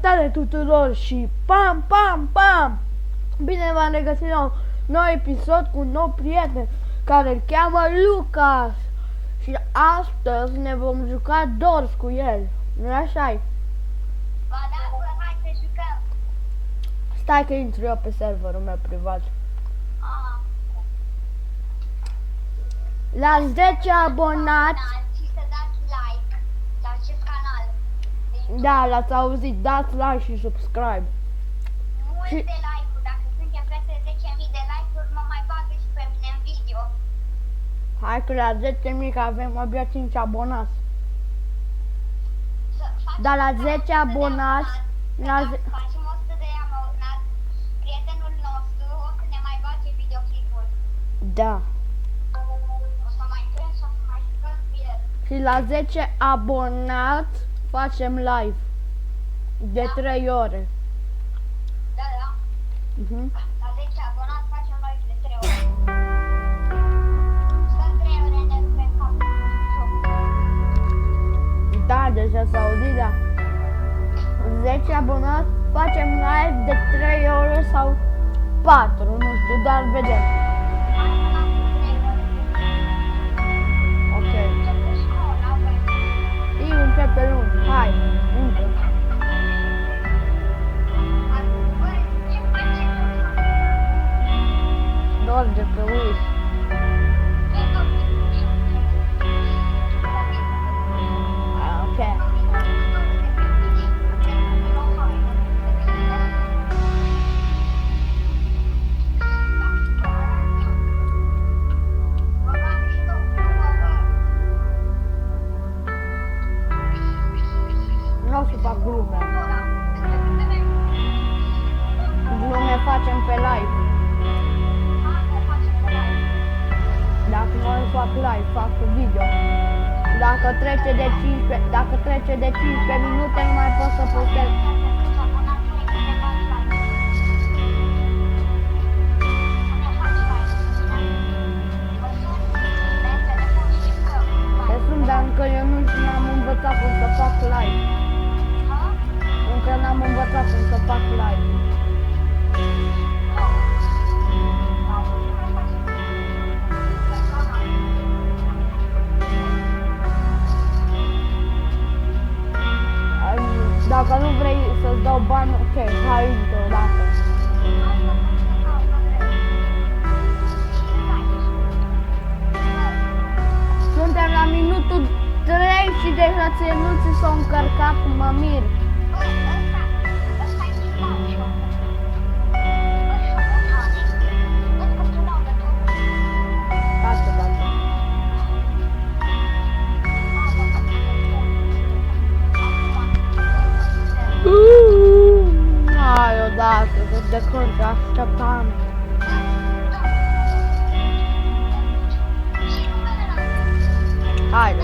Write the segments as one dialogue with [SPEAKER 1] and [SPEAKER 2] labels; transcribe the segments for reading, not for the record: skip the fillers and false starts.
[SPEAKER 1] Salutare tuturor și pam, pam, pam! Bine v-am regăsit la un nou episod cu un nou prieten care îl cheamă Lucas. Și astăzi ne vom juca Doors cu el. Nu-i așa-i?
[SPEAKER 2] Ba da, bă, hai să jucăm.
[SPEAKER 1] Stai că intru eu pe serverul meu privat.
[SPEAKER 2] Aha.
[SPEAKER 1] La 10 abonați.
[SPEAKER 2] Și să dați like la acest canal. Deci,
[SPEAKER 1] Da, l-ați auzit, dați like și subscribe.
[SPEAKER 2] multe like-uri. Dacă suntem peste 10.000 de like-uri, mă mai bagă și pe mine în video.
[SPEAKER 1] Hai că la 10.000 că avem abia 5 abonați.
[SPEAKER 2] Să facem
[SPEAKER 1] Dar la
[SPEAKER 2] 100
[SPEAKER 1] 10
[SPEAKER 2] de
[SPEAKER 1] abonați, la
[SPEAKER 2] Să facem 100 de abonați. Prietenul nostru o să ne mai bage videoclipuri.
[SPEAKER 1] Da.
[SPEAKER 2] O să mai crăm și o să mai jucăm cu el.
[SPEAKER 1] Și la 10 abonați facem live de 3 ore.
[SPEAKER 2] Da, da. La 10 abonați facem live de 3 ore. Stă 3 ore ne rupem capul.
[SPEAKER 1] Da, deja s-a auzit, da. 10 abonați facem live de 3 ore sau 4, nu știu, dar vedem. Ok. E un pe lung, hai, intră. Doar de pe uiți. Ok. Nu o să fac glume. Glume facem pe live. Dacă nu fac live, fac video. Dacă trece de 15 minute, nu mai pot să postez. Dar încă eu nu am învățat cum să fac live. Încă n-am învățat cum să fac live. Dacă nu vrei să-ți dau bani, ok, hai uite o dată. Suntem la minutul 3 și deja țenuții s-au încărcat, mă mir. Tată, tată. Hai odată, că de curte așteptam. Haide.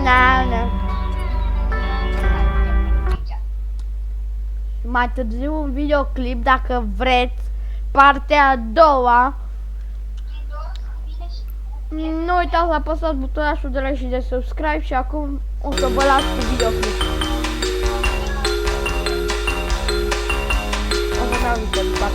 [SPEAKER 1] Na. Mai târziu un videoclip, dacă vreți, partea a doua. Nu uitați să apăsați butonașul de like și de subscribe și acum o să vă las cu videoclip. O să dau uite, după.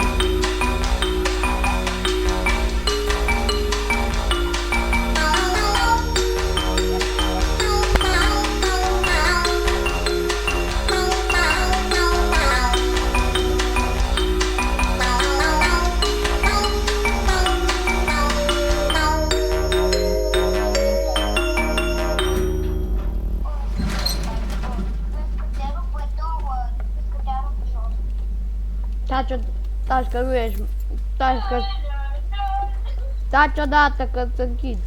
[SPEAKER 1] Taci că nu ești, taci odată că îți închid.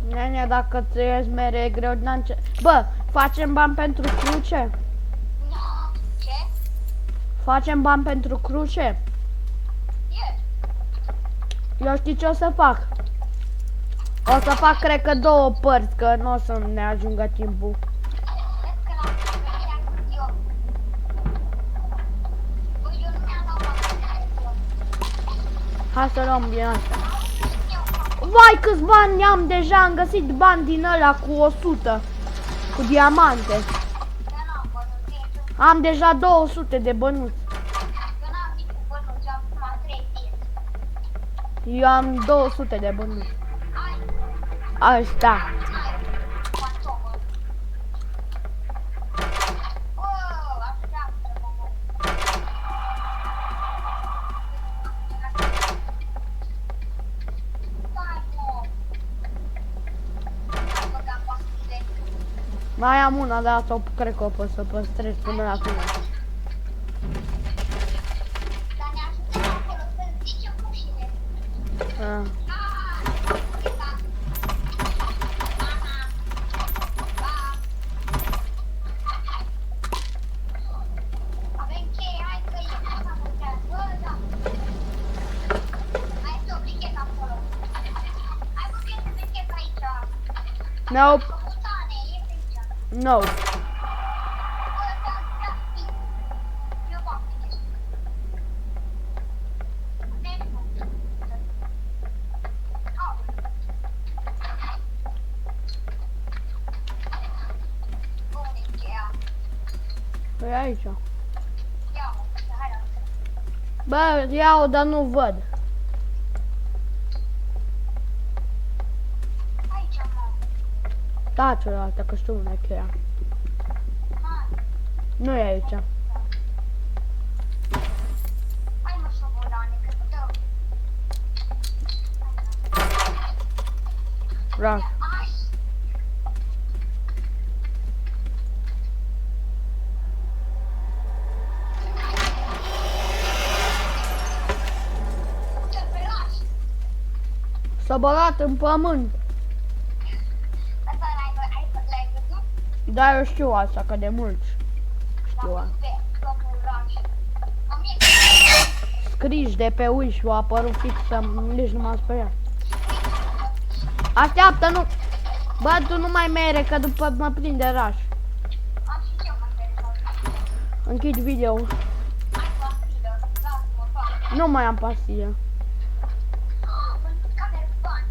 [SPEAKER 1] Nene, dacă ți ies mere e greu, n-am ce... Bă, facem bani pentru cruce?
[SPEAKER 2] Ce?
[SPEAKER 1] Facem bani pentru cruce? Eu știu ce o să fac. O să fac, cred că 2 părți, că nu o să ne ajungă timpul. Hai să luăm din asta. Vai, câți bani am deja, am găsit bani din ăla cu 100. Cu diamante.
[SPEAKER 2] Eu n-am văzut niciun.
[SPEAKER 1] Am deja 200 de bănuți.
[SPEAKER 2] Eu n-am niciun bănuț, am numai 3 vieți.
[SPEAKER 1] Eu am 200 de bănuți.
[SPEAKER 2] Ai,
[SPEAKER 1] Asta.
[SPEAKER 2] ai, fantomă. Wow, așteaptă-mă, mă. Stai, mă. Am băgat pastile.
[SPEAKER 1] Mai am una, dar asta cred că o pot să păstrez până la final.
[SPEAKER 2] Dar ne ajutăm acolo să zicem ușile.
[SPEAKER 1] Ah.
[SPEAKER 2] Avem cheie, hai că e asta multe. Bă, da. Mai este o brichet acolo. Hai bă, este brichet aici.
[SPEAKER 1] Nope.
[SPEAKER 2] Butane, e pe aici.
[SPEAKER 1] No.
[SPEAKER 2] Bă, da, da, fii. Eu fac brichet. Unde e cheia?
[SPEAKER 1] E aici.
[SPEAKER 2] Ia-o, hai la.
[SPEAKER 1] Bă, iau, dar nu văd.
[SPEAKER 2] Aici, mă.
[SPEAKER 1] Da, cealaltă, că știu unde e cheia.
[SPEAKER 2] Hai.
[SPEAKER 1] Nu e aici.
[SPEAKER 2] Hai mă, șobolane, că dă.
[SPEAKER 1] Vreau.
[SPEAKER 2] Ai. Ce pe lași?
[SPEAKER 1] S-a băgat în pământ.
[SPEAKER 2] Asta l-ai văzut?
[SPEAKER 1] Da, eu știu asta, că de mult știu
[SPEAKER 2] L-am
[SPEAKER 1] asta.
[SPEAKER 2] văzut pe domnul Raș. Am mie
[SPEAKER 1] Scriși de pe Wish și a apărut fix să nici nu m-am speriat. Așteaptă, nu! Bă, tu nu mai mere, că după mă prinde raș.
[SPEAKER 2] am și eu mă interesat.
[SPEAKER 1] Închid video.
[SPEAKER 2] Hai pastilă, lasă-mă, fac.
[SPEAKER 1] Nu mai am pastilă.
[SPEAKER 2] Vândut camere cu bani.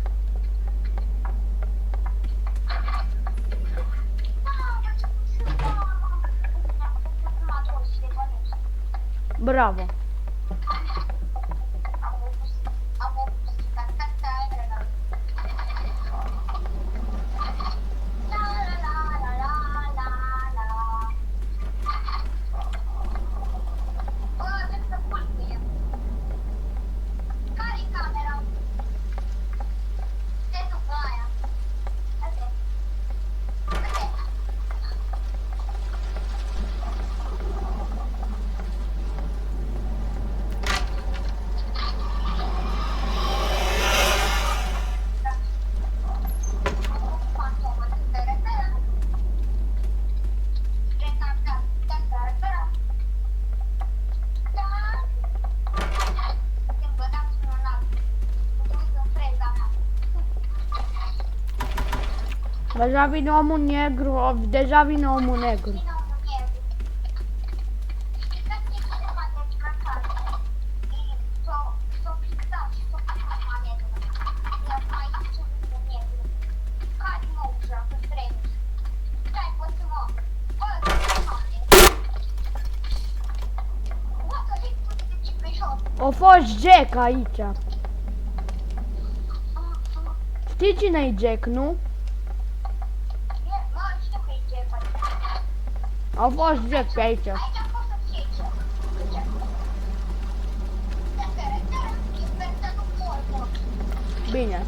[SPEAKER 2] Mamă, ce puțin, mamă. Numai 20 de bănuți.
[SPEAKER 1] Bravo.
[SPEAKER 2] Am opus, ta-ta-ta, la la la la la la. Bă, trebuie să fac cu el. Care-i camera? Te duc la aia. Asta-i. Asta-i. Fantomă, tărătără. Tărătără. Da. Când băgați un alt. Uite în freza mea.
[SPEAKER 1] Deja vine omul negru. Deja vine omul negru.
[SPEAKER 2] Vine omul negru. Știi că știi ce se face aici ca casă? S-o fixat și s-o face mai manetele. Iar mai aici omul negru. Care mă ușa că trebuie? Stai, poți să mă... Bă, ce mare. Bă, să zic tu de ce pe jos.
[SPEAKER 1] O fost Jack aici. Știi cine e Jack, nu?
[SPEAKER 2] Mă, știu că e ce face.
[SPEAKER 1] A fost Jack pe aici.
[SPEAKER 2] Aici poți să fie ce. Eu sper să nu mor, mă.
[SPEAKER 1] Bine.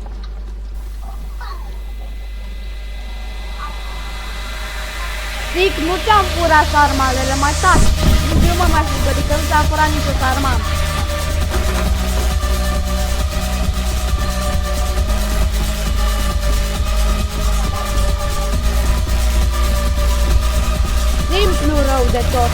[SPEAKER 1] Zic, nu ți-am furat armalele, mai taci. Nici nu mă mai fugă, adică nu ți-am furat nicio armă. Simplu rău de tot.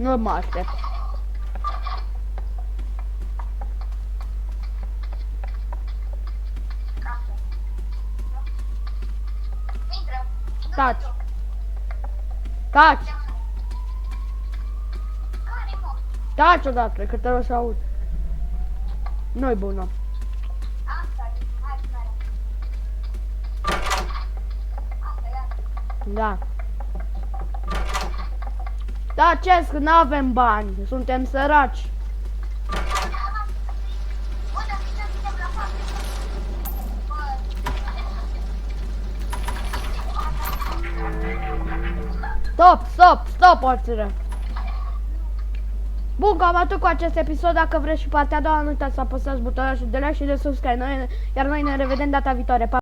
[SPEAKER 1] Nu mă aștept.
[SPEAKER 2] Intră.
[SPEAKER 1] Taci. Taci.
[SPEAKER 2] Care, mă?
[SPEAKER 1] Taci odată, că te rog să aud. Nu-i bună.
[SPEAKER 2] Asta e. Hai, care. Asta e.
[SPEAKER 1] Da. Tacesc, că n-avem bani, suntem săraci.
[SPEAKER 2] Bă, dar suntem la fabrică.
[SPEAKER 1] Stop, orțire. Bun, cam atât cu acest episod. Dacă vreți și partea a doua, nu uitați să apăsați butonul de like și de subscribe. Iar noi ne revedem data viitoare. Pa!